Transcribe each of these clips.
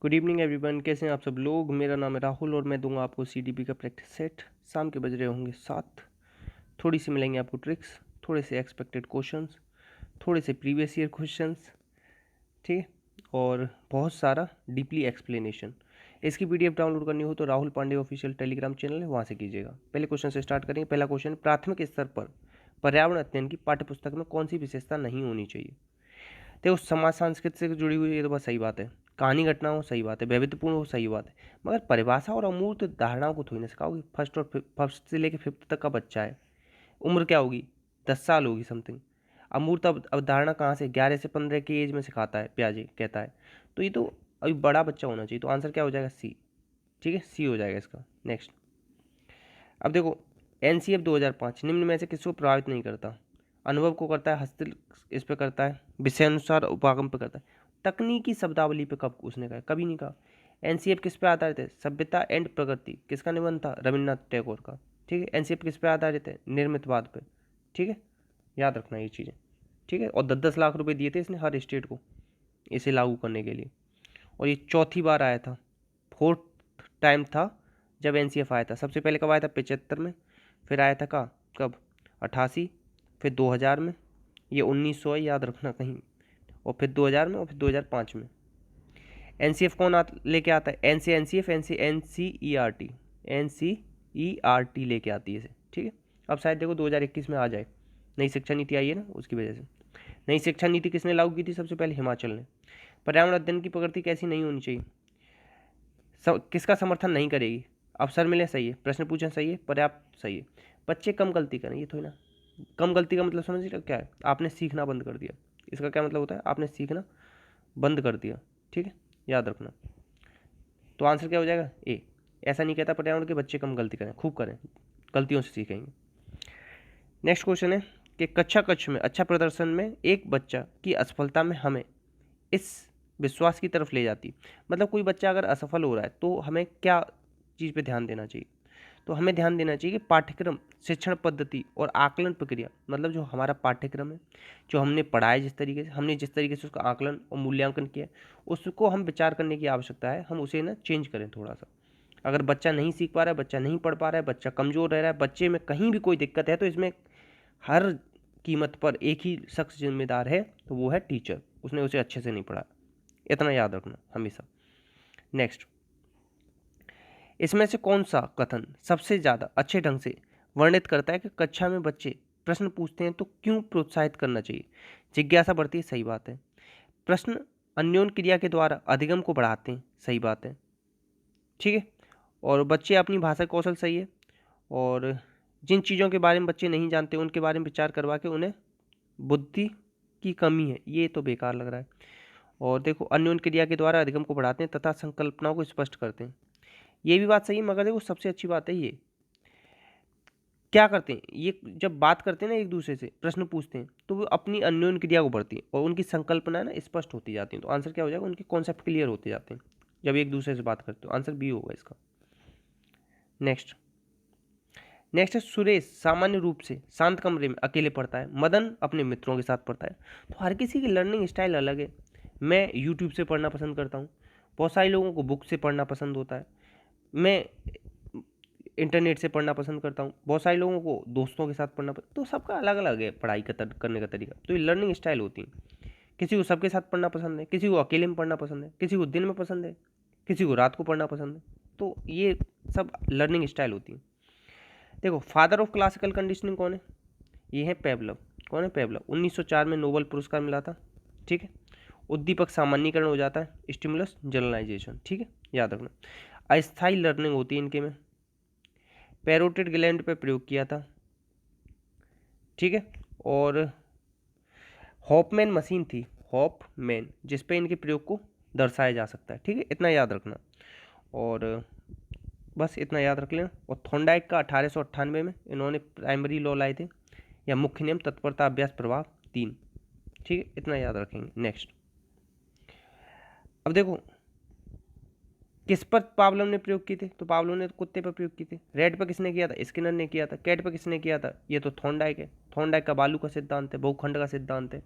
Good evening everyone, कैसे हैं आप सब लोग। मेरा नाम है राहुल और मैं दूंगा आपको सीडीपी का प्रैक्टिस सेट। शाम के बज रहे होंगे 7। थोड़ी सी मिलेंगे आपको ट्रिक्स, थोड़े से एक्सपेक्टेड क्वेश्चंस, थोड़े से प्रीवियस ईयर क्वेश्चंस, ठीक है, और बहुत सारा डीपली एक्सप्लेनेशन। इसकी पीडीएफ डाउनलोड करनी हो तो Rahul Pandey official Telegram channel है, वहाँ से कीजिएगा। पहले क्वेश्चन से स्टार्ट करेंगे। पहला क्वेश्चन, प्राथमिक स्तर पर पर्यावरण अध्ययन की पाठ्यपुस्तक में कौन सी विशेषता नहीं होनी चाहिए। देखो, समाज संस्कृति से जुड़ी हुई ये तो बात सही बात है, कहानी घटना हो सही बात है, वैविध्यपूर्ण हो सही बात है, मगर परिभाषा और अमूर्त धारणाओं को थोड़ी ना सिखाओगे। फर्स्ट से लेकर फिफ्थ तक का बच्चा है, उम्र क्या होगी, 10 साल होगी समथिंग। अमूर्त अवधारणा कहाँ से, 11 से 15 की एज में सिखाता है प्याजे कहता है। तो ये तो अभी बड़ा बच्चा होना चाहिए। तो आंसर क्या हो जाएगा, सी। ठीक है, सी हो जाएगा इसका। नेक्स्ट, अब देखो, एनसीएफ 2005 निम्न में से किसको प्रभावित नहीं करता। अनुभव को करता है, हस्त इस पे करता है, विषय अनुसार उपागम पे करता है। तकनीकी शब्दावली पे कब उसने कहा, कभी नहीं कहा। एनसीएफ किस पे आधारित है, सभ्यता एंड प्रगति, किसका निबंध था, रविन्द्रनाथ टैगोर का। ठीक है, एनसीएफ किस पे आधारित है, निर्मितवाद पे। ठीक है, याद रखना ये चीज़ें। ठीक है, और 10-10 लाख रुपए दिए थे इसने हर स्टेट को इसे लागू करने के लिए। और ये चौथी बार आया था, फोर्थ टाइम था जब एनसीएफ आया था। सबसे पहले कब आया था, 75 में। फिर आया था कब 88, फिर 2000 में, ये 1900 है, याद रखना कहीं, और फिर 2000 में, और फिर 2005 में। एनसीएफ कौन लेके आता है, एनसीएफ एनसीईआरटी लेके आती है इसे। ठीक है, अब शायद देखो 2021 में आ जाए। नई शिक्षा नीति आई है ना, उसकी वजह से। नई शिक्षा नीति किसने लागू की थी, सबसे पहले हिमाचल ने। पर्यावरण अध्ययन की प्रकृति कैसी नहीं होनी चाहिए, किसका समर्थन नहीं करेगी। अवसर मिले सही है, प्रश्न पूछें सही है, पर्याप्त सही है। बच्चे कम गलती करें, ये थोड़ी ना। कम गलती का मतलब समझ क्या है, आपने सीखना बंद कर दिया। इसका क्या मतलब होता है, आपने सीखना बंद कर दिया। ठीक है, याद रखना। तो आंसर क्या हो जाएगा, ए। ऐसा नहीं कहता पर्यावरण के बच्चे कम गलती करें, खूब करें, गलतियों से सीखेंगे। नेक्स्ट क्वेश्चन है कि कक्ष में अच्छा प्रदर्शन में एक बच्चा की असफलता में हमें इस विश्वास की तरफ ले जाती। मतलब कोई बच्चा अगर असफल हो रहा है तो हमें क्या चीज़ पे ध्यान देना चाहिए। तो हमें ध्यान देना चाहिए कि पाठ्यक्रम, शिक्षण पद्धति और आकलन प्रक्रिया, मतलब जो हमारा पाठ्यक्रम है, जो हमने पढ़ा है, जिस तरीके से हमने जिस तरीके से उसका आकलन और मूल्यांकन किया है, उसको हम विचार करने की आवश्यकता है। हम उसे ना चेंज करें थोड़ा सा। अगर बच्चा नहीं सीख पा रहा है, बच्चा नहीं पढ़ पा रहा है, बच्चा कमज़ोर रह रहा है, बच्चे में कहीं भी कोई दिक्कत है, तो इसमें हर कीमत पर एक ही शख्स जिम्मेदार है, तो वो है टीचर। उसने उसे अच्छे से नहीं पढ़ा, इतना याद रखना हमेशा। नेक्स्ट, इसमें से कौन सा कथन सबसे ज़्यादा अच्छे ढंग से वर्णित करता है कि कक्षा में बच्चे प्रश्न पूछते हैं तो क्यों प्रोत्साहित करना चाहिए। जिज्ञासा बढ़ती है, सही बात है। प्रश्न अन्योन क्रिया के द्वारा अधिगम को बढ़ाते हैं, सही बात है। ठीक है, और बच्चे अपनी भाषा कौशल, सही है। और जिन चीज़ों के बारे में बच्चे नहीं जानते उनके बारे में विचार करवा के उन्हें बुद्धि की कमी है, ये तो बेकार लग रहा है। और देखो, अन्योन क्रिया के द्वारा अधिगम को बढ़ाते हैं तथा संकल्पनाओं को स्पष्ट करते हैं, ये भी बात सही है। मगर देखो, सबसे अच्छी बात है ये क्या करते हैं, ये जब बात करते हैं ना, एक दूसरे से प्रश्न पूछते हैं, तो वो अपनी अन्योन क्रिया को बढ़ती है और उनकी संकल्पना ना स्पष्ट होती जाती है। तो आंसर क्या हो जाएगा, उनके कॉन्सेप्ट क्लियर होते जाते हैं जब एक दूसरे से बात करते हो। आंसर बी होगा इसका। नेक्स्ट नेक्स्ट है, सुरेश सामान्य रूप से शांत कमरे में अकेले पढ़ता है, मदन अपने मित्रों के साथ पढ़ता है। तो हर किसी की लर्निंग स्टाइल अलग है। मैं यूट्यूब से पढ़ना पसंद करता हूँ, बहुत सारे लोगों को बुक से पढ़ना पसंद होता है, मैं इंटरनेट से पढ़ना पसंद करता हूँ, बहुत सारे लोगों को दोस्तों के साथ पढ़ना पसंद। तो सबका अलग अलग है पढ़ाई करने का तरीका। तो ये लर्निंग स्टाइल होती है। किसी को सबके साथ पढ़ना पसंद है, किसी को अकेले में पढ़ना पसंद है, किसी को दिन में पसंद है, किसी को रात को पढ़ना पसंद है। तो ये सब लर्निंग स्टाइल होती है। देखो, फादर ऑफ क्लासिकल कंडीशनिंग कौन है, ये है पेवलव। कौन है, पेवलव। 1904 में नोबेल पुरस्कार मिला था। ठीक है, उद्दीपक सामान्यीकरण हो जाता है, स्टिमुलस जनरलाइजेशन। ठीक है, याद रखना। अस्थायी लर्निंग होती है इनके में। पैरोटिड ग्लैंड पे प्रयोग किया था। ठीक है, और हॉपमैन मशीन थी, हॉपमैन, जिस पे इनके प्रयोग को दर्शाया जा सकता है। ठीक है, इतना याद रखना। और बस इतना याद रख लेना। और थॉर्नडाइक का 1898 में इन्होंने प्राइमरी लॉ लाए थे, या मुख्य नियम, तत्परता, अभ्यास, प्रभाव, 3। ठीक है, इतना याद रखेंगे। नेक्स्ट, अब देखो, किस पर पावलोव ने प्रयोग किए थे, तो पावलोव ने कुत्ते पर प्रयोग किए थे। रेड पर किसने किया था, स्किनर ने किया था। कैट पर किसने किया था, ये तो थॉर्नडाइक है। थॉर्नडाइक का बालू का सिद्धांत है, बहुखंड का सिद्धांत है।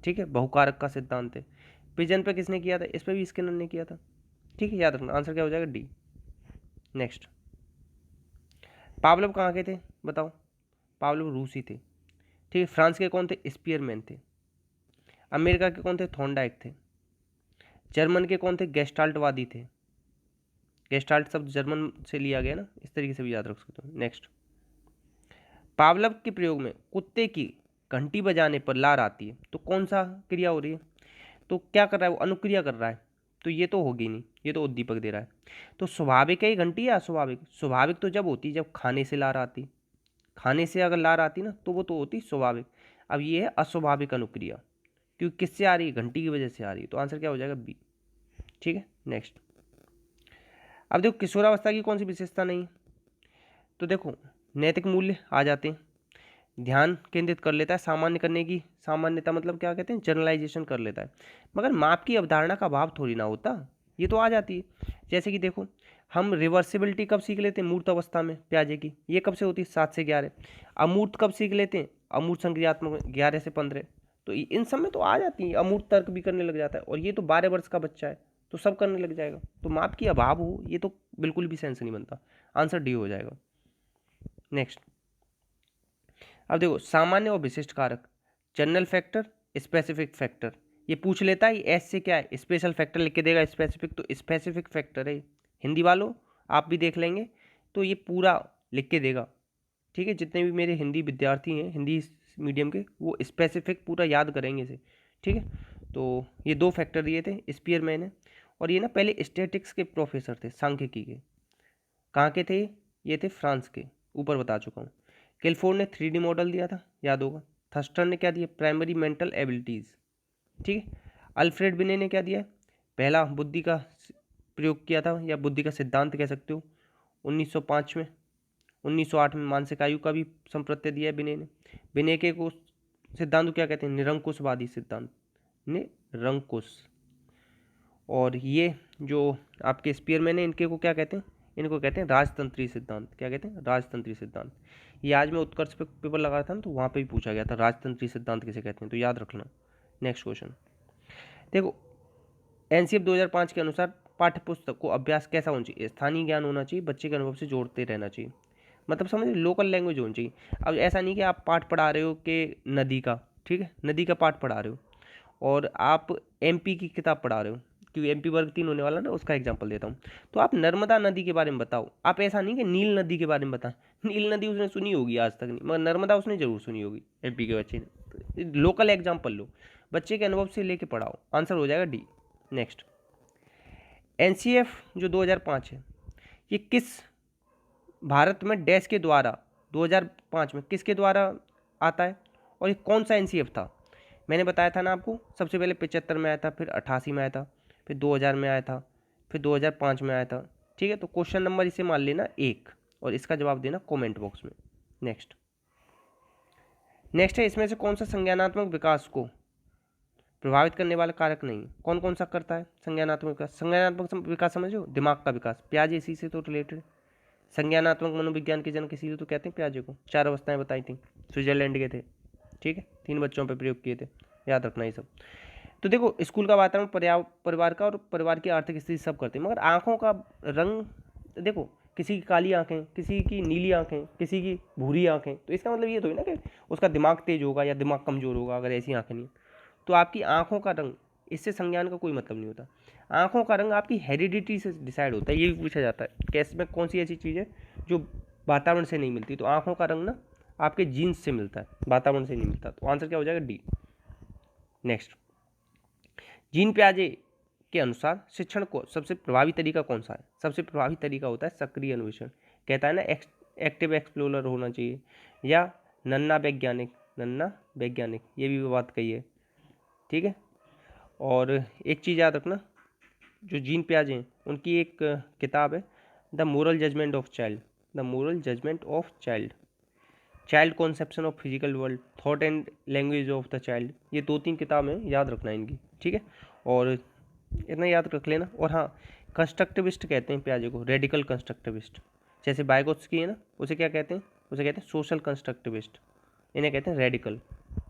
ठीक है, बहुकारक का सिद्धांत है। पिजन पर किसने किया था, इस पर भी स्किनर ने किया था। ठीक है, याद रखना, आंसर क्या हो जाएगा डी। नेक्स्ट, पावलोव कहाँ के थे बताओ? पावलोव रूसी थे, ठीक है। फ्रांस के कौन थे? स्पीयरमैन थे। अमेरिका के कौन थे? थॉर्नडाइक थे। जर्मन के कौन थे? गेस्टाल्टवादी थे। गेस्टाल्ट शब्द जर्मन से लिया गया ना, इस तरीके से भी याद रख सकते हो। नेक्स्ट, पावलव के प्रयोग में कुत्ते की घंटी बजाने पर लार आती है, तो कौन सा क्रिया हो रही है? तो क्या कर रहा है वो? अनुक्रिया कर रहा है, तो ये तो होगी नहीं, ये तो उद्दीपक दे रहा है। तो स्वाभाविक है ये घंटी या अस्वाभाविक? स्वाभाविक तो जब होती जब खाने से लार आती, खाने से अगर लार आती ना तो वो तो होती स्वाभाविक। अब ये है अस्वाभाविक अनुक्रिया, क्योंकि किससे आ रही है? घंटी की वजह से आ रही है, तो आंसर क्या हो जाएगा? बी। ठीक है, नेक्स्ट। अब देखो किशोरावस्था की कौन सी विशेषता नहीं है? तो देखो नैतिक मूल्य आ जाते हैं, ध्यान केंद्रित कर लेता है, सामान्य करने की सामान्यता मतलब क्या कहते हैं? जनरलाइजेशन कर लेता है। मगर माप की अवधारणा का अभाव थोड़ी ना होता, ये तो आ जाती है। जैसे कि देखो हम रिवर्सिबिलिटी कब सीख लेते हैं? मूर्त अवस्था में प्याजे की, ये कब से होती है? 7 से 11। अमूर्त कब सीख लेते हैं? अमूर्त संक्रियात्मक 11 से 15। तो इन सब में तो आ जाती है, अमूर्त तर्क भी करने लग जाता है, और ये तो 12 वर्ष का बच्चा है तो सब करने लग जाएगा। तो माप की अभाव हो ये तो बिल्कुल भी सेंस नहीं बनता, आंसर डी हो जाएगा। नेक्स्ट, अब देखो सामान्य और विशिष्ट कारक, जनरल फैक्टर, स्पेसिफिक फैक्टर, ये पूछ लेता है एस से क्या है? स्पेशल फैक्टर लिख के देगा, स्पेसिफिक तो स्पेसिफिक फैक्टर है। हिंदी वालों आप भी देख लेंगे तो ये पूरा लिख के देगा, ठीक है। जितने भी मेरे हिंदी विद्यार्थी हैं हिंदी मीडियम के, वो स्पेसिफिक पूरा याद करेंगे इसे, ठीक है। तो ये 2 फैक्टर दिए थे स्पीयरमैन ने, और ये ना पहले स्टैटिक्स के प्रोफेसर थे, सांख्यिकी के। कहाँ के थे ये? थे फ्रांस के, ऊपर बता चुका हूँ। किलफोर्ड ने 3D मॉडल दिया था, याद होगा। थर्स्टन ने क्या दिया? प्राइमरी मेंटल एबिलिटीज़, ठीक है। अल्फ्रेड बिने ने क्या दिया? पहला बुद्धि का प्रयोग किया था, या बुद्धि का सिद्धांत कह सकते हो, 1905 में। 1908 में मानसिक आयु का भी संप्रत्यय दिया है बिने ने। बिने के को सिद्धांत को क्या कहते हैं? निरंकुशवादी सिद्धांत, निरंकुश। और ये जो आपके स्पीयरमैन है इनके को क्या कहते हैं? इनको कहते हैं राजतंत्री सिद्धांत। क्या कहते हैं? राजतंत्री सिद्धांत। ये आज मैं उत्कर्ष पे पेपर लगा रहा था ना, तो वहाँ पे भी पूछा गया था राजतंत्री सिद्धांत किसे कहते हैं, तो याद रखना। नेक्स्ट क्वेश्चन देखो, एनसीएफ 2005 के अनुसार पाठ्य पुस्तक को अभ्यास कैसा होना चाहिए? स्थानीय ज्ञान होना चाहिए, बच्चे के अनुभव से जोड़ते रहना चाहिए, मतलब समझ लोकल लैंग्वेज होनी चाहिए। अब ऐसा नहीं कि आप पाठ पढ़ा रहे हो कि नदी का, ठीक है, नदी का पाठ पढ़ा रहे हो और आप एमपी की किताब पढ़ा रहे हो, क्योंकि एमपी वर्ग 3 होने वाला ना, उसका एग्जांपल देता हूँ। तो आप नर्मदा नदी के बारे में बताओ, आप ऐसा नहीं कि नील नदी के बारे में बताएं। नील नदी उसने सुनी होगी आज तक नहीं, मगर नर्मदा उसने जरूर सुनी होगी एमपी के बच्चे ने। लोकल एग्जाम्पल लो, बच्चे के अनुभव से लेके पढ़ाओ, आंसर हो जाएगा डी। नेक्स्ट, एनसीएफ जो 2005 है, ये किस भारत में डैश के द्वारा 2005 में किसके द्वारा आता है, और ये कौन सा एनसीएफ था? मैंने बताया था ना आपको, सबसे पहले 75 में आया था, फिर 88 में आया था, फिर 2000 में आया था, फिर 2005 में आया था, ठीक है। तो क्वेश्चन नंबर इसे मान लेना 1, और इसका जवाब देना कमेंट बॉक्स में। नेक्स्ट है, इसमें से कौन सा संज्ञानात्मक विकास को प्रभावित करने वाला कारक नहीं? कौन कौन सा करता है संज्ञानात्मक विकास? संज्ञानात्मक विकास समझो, दिमाग का विकास। प्याजे इसी से तो रिलेटेड। संज्ञानात्मक मनोविज्ञान के जनक इसीलिए तो कहते हैं प्याजे को। 4 अवस्थाएं बताई थी, स्विट्जरलैंड के थे, ठीक है। 3 बच्चों पर प्रयोग किए थे, याद रखना ये सब। तो देखो स्कूल का वातावरण, परिवार का और परिवार की आर्थिक स्थिति सब करते हैं, मगर आंखों का रंग देखो, किसी की काली आंखें, किसी की नीली आंखें, किसी की भूरी आंखें, तो इसका मतलब ये तो है ना कि उसका दिमाग तेज होगा या दिमाग कमजोर होगा अगर ऐसी आंखें नहीं। तो आपकी आंखों का रंग, इससे संज्ञान का कोई मतलब नहीं होता। आंखों का रंग आपकी हेरिडिटी से डिसाइड होता है, ये भी पूछा जाता है कि इसमें कौन सी ऐसी चीज़ है जो वातावरण से नहीं मिलती। तो आंखों का रंग ना आपके जीन्स से मिलता है, वातावरण से नहीं मिलता। तो आंसर क्या हो जाएगा? डी। नेक्स्ट, जीन पियाजे के अनुसार शिक्षण को सबसे प्रभावी तरीका कौन सा है? सबसे प्रभावी तरीका होता है सक्रिय अन्वेषण। कहता है ना एक्टिव एक्सप्लोरर होना चाहिए, या नन्ना वैज्ञानिक, ये भी बात कही है, ठीक है। और एक चीज़ याद रखना, जो जीन पियाजे हैं उनकी एक किताब है the moral judgement of child, the moral judgement of child, child conception of physical world, thought and language of the child, ये 2-3 किताबें याद रखना इनकी, ठीक है। और इतना याद रख लेना। और हाँ, कंस्ट्रक्टिविस्ट कहते हैं पियाजे को, रेडिकल कंस्ट्रक्टिविस्ट। जैसे बायगोत्स्की है ना, उसे क्या कहते हैं? उसे कहते हैं सोशल कंस्ट्रक्टिविस्ट, इन्हें कहते हैं रेडिकल,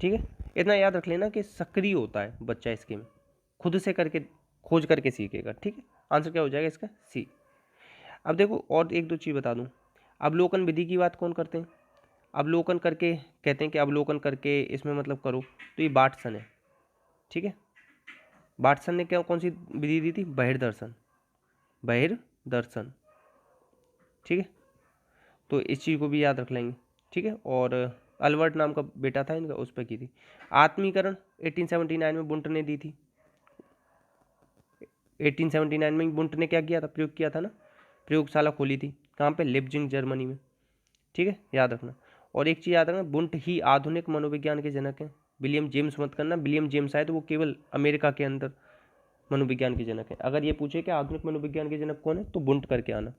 ठीक है। इतना याद रख लेना कि सक्रिय होता है बच्चा इसके में, खुद से करके खोज करके सीखेगा, ठीक है। आंसर क्या हो जाएगा इसका? सी। अब देखो और एक दो चीज़ बता दूँ। अवलोकन विधि की बात कौन करते हैं? अवलोकन करके कहते हैं कि अवलोकन करके इसमें मतलब करो, तो ये बाटसन है, ठीक है। बाटसन ने क्या कौन सी विधि दी थी? बहिर्दर्शन, बहिर्दर्शन, ठीक है। तो इस चीज़ को भी याद रख लेंगे, ठीक है। और अल्बर्ट नाम का बेटा था इनका, उस पर की थी। आत्मीकरण 1879 में बुंट ने दी थी। 1879 में बुंट ने क्या किया था? प्रयोग किया था ना, प्रयोगशाला खोली थी। कहाँ पे? लिप्जिंग, जर्मनी में, ठीक है, याद रखना। और एक चीज़ याद रखना, बुंट ही आधुनिक मनोविज्ञान के जनक हैं। विलियम जेम्स मत करना, विलियम जेम्स आए तो वो केवल अमेरिका के अंदर मनोविज्ञान के जनक है। अगर ये पूछे कि आधुनिक मनोविज्ञान के जनक कौन है, तो बुंट करके आना।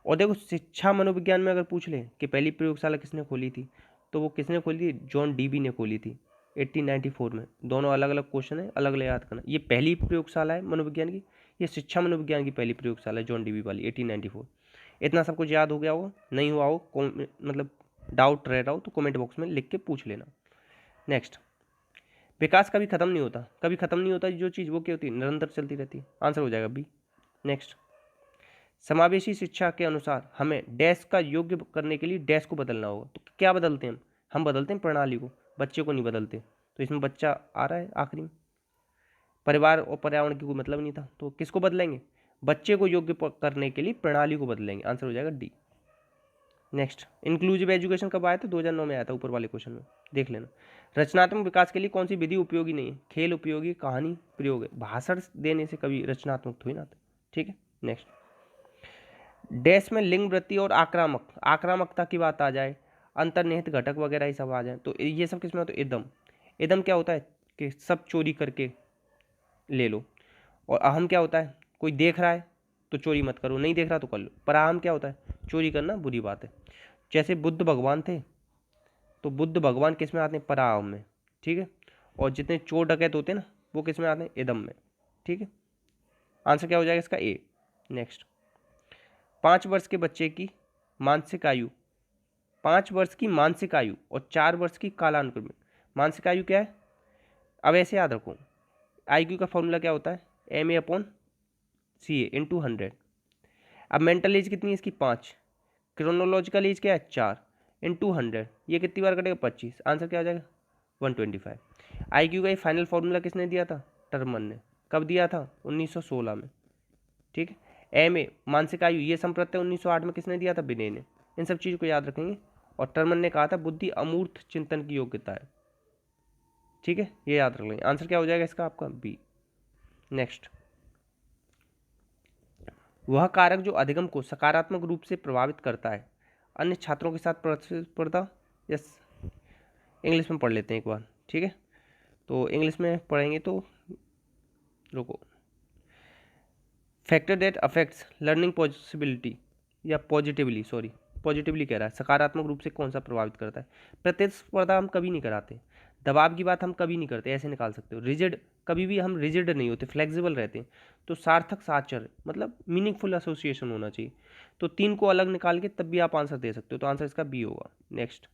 और देखो शिक्षा मनोविज्ञान में अगर पूछ ले कि पहली प्रयोगशाला किसने खोली थी, तो वो किसने खोली थी? जॉन डीबी ने खोली थी 1894 में। दोनों अलग अलग क्वेश्चन है, अलग अलग याद करना। ये पहली प्रयोगशाला है मनोविज्ञान की, ये शिक्षा मनोविज्ञान की पहली प्रयोगशाला है जॉन डीबी वाली 1894। इतना सब कुछ याद हो गया हो, नहीं हुआ हो, मतलब डाउट रह रहा हो तो कमेंट बॉक्स में लिख के पूछ लेना। नेक्स्ट, विकास कभी खत्म नहीं होता। कभी खत्म नहीं होता जो चीज़, वो क्या होती है? निरंतर चलती रहती है। आंसर हो जाएगा बी। नेक्स्ट, समावेशी शिक्षा के अनुसार हमें डैश का योग्य करने के लिए डैश को बदलना होगा। तो क्या बदलते हैं हम बदलते हैं प्रणाली को, बच्चे को नहीं बदलते। तो इसमें बच्चा आ रहा है आखिरी में। परिवार और पर्यावरण की कोई मतलब नहीं था, तो किसको बदलेंगे? बच्चे को योग्य करने के लिए प्रणाली को बदलेंगे। आंसर हो जाएगा डी। नेक्स्ट, इंक्लूसिव एजुकेशन कब आया था? 2009 में आया था, ऊपर वाले क्वेश्चन में देख लेना। रचनात्मक विकास के लिए कौन सी विधि उपयोगी नहीं है? खेल उपयोगी, कहानी प्रयोग है। भाषण देने से कभी रचनात्मक थोड़ी ना आता, ठीक है। नेक्स्ट, डैश में लिंग वृत्ति और आक्रामकता की बात आ जाए, अंतर्निहित घटक वगैरह ये सब आ जाए, तो ये सब किसमें होता है? इदम। इदम क्या होता है? कि सब चोरी करके ले लो। और अहम क्या होता है? कोई देख रहा है तो चोरी मत करो, नहीं देख रहा तो कर लो। पर अहम क्या होता है? चोरी करना बुरी बात है। जैसे बुद्ध भगवान थे, तो बुद्ध भगवान किस में आते हैं? पराअहम में, ठीक है। और जितने चोर डकैत होते हैं ना, वो किस में आते हैं? इदम में, ठीक है। आंसर क्या हो जाएगा इसका? ए। नेक्स्ट, 5 वर्ष के बच्चे की मानसिक आयु, 5 वर्ष की मानसिक आयु और 4 वर्ष की कालानुक्रमिक। मानसिक आयु क्या है? अब ऐसे याद रखो, IQ का फॉर्मूला क्या होता है? MA/CA into 100। अब मेंटल एज कितनी है इसकी? 5। क्रोनोलॉजिकल एज क्या है? 4 इंटू 100। ये कितनी बार कटेगा? 25। आंसर क्या हो जाएगा? 125। IQ का ये फाइनल फॉर्मूला किसने दिया था? टर्मन ने। कब दिया था? 1916 में, ठीक है। MA मानसिक आयु, ये संप्रत्यय 1908 में किसने दिया था? बिने ने। इन सब चीज़ को याद रखेंगे। और टर्मन ने कहा था बुद्धि अमूर्त चिंतन की योग्यता है, ठीक है, ये याद रख लेंगे। आंसर क्या हो जाएगा इसका? आपका बी। नेक्स्ट, वह कारक जो अधिगम को सकारात्मक रूप से प्रभावित करता है, अन्य छात्रों के साथ प्रतिस्पर्धा। यस, इंग्लिश में पढ़ लेते हैं एक बार, ठीक है। तो इंग्लिश में पढ़ेंगे तो रुको। Factor that affects learning possibility, या पॉजिटिवली कह रहा है, सकारात्मक रूप से कौन सा प्रभावित करता है? प्रतिस्पर्धा हम कभी नहीं कराते, दबाव की बात हम कभी नहीं करते, ऐसे निकाल सकते हो। रिजिड, कभी भी हम रिजिड नहीं होते, फ्लेक्सिबल रहते हैं। तो सार्थक साहचर्य मतलब मीनिंगफुल एसोसिएशन होना चाहिए। तो 3 को अलग निकाल के तब भी आप आंसर दे सकते हो, तो आंसर इसका बी होगा। नेक्स्ट,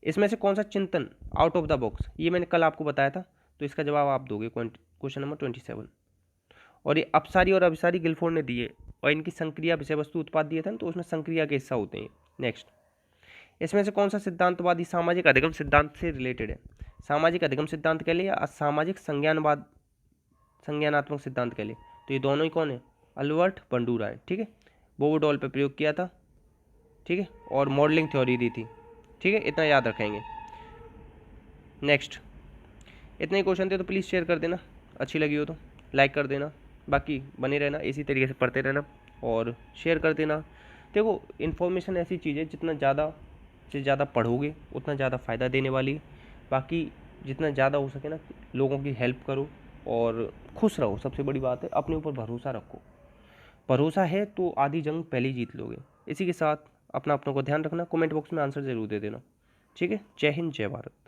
इसमें से कौन सा चिंतन आउट ऑफ द बॉक्स, ये मैंने कल आपको बताया था, तो इसका जवाब आप दोगे क्वेश्चन नंबर 27। और ये अपसारी और अभिसारी गिलफोर्ड ने दिए, और इनकी संक्रिया विषय वस्तु उत्पाद दिए थे ना, तो उसमें संक्रिया के हिस्सा होते हैं। नेक्स्ट, इसमें से कौन सा सिद्धांतवादी सामाजिक अधिगम सिद्धांत से रिलेटेड है? सामाजिक अधिगम सिद्धांत कह ले या सामाजिक संज्ञानात्मक सिद्धांत कह ले, तो ये दोनों ही कौन है? अल्बर्ट बंडूरा है, ठीक है। बोबोडॉल पे प्रयोग किया था, ठीक है, और मॉडलिंग थ्योरी दी थी, ठीक है, इतना याद रखेंगे। नेक्स्ट, इतने ही क्वेश्चन थे, तो प्लीज़ शेयर कर देना, अच्छी लगी हो तो लाइक कर देना, बाकी बने रहना, इसी तरीके से पढ़ते रहना और शेयर कर देना। देखो इन्फॉर्मेशन ऐसी चीज़ है, जितना ज़्यादा से ज़्यादा पढ़ोगे उतना ज़्यादा फ़ायदा देने वाली है। बाकी जितना ज़्यादा हो सके ना, लोगों की हेल्प करो और खुश रहो, सबसे बड़ी बात है। अपने ऊपर भरोसा रखो, भरोसा है तो आधी जंग पहले ही जीत लोगे। इसी के साथ अपना अपनों को ध्यान रखना, कमेंट बॉक्स में आंसर ज़रूर दे देना, ठीक है। जय हिंद, जय भारत।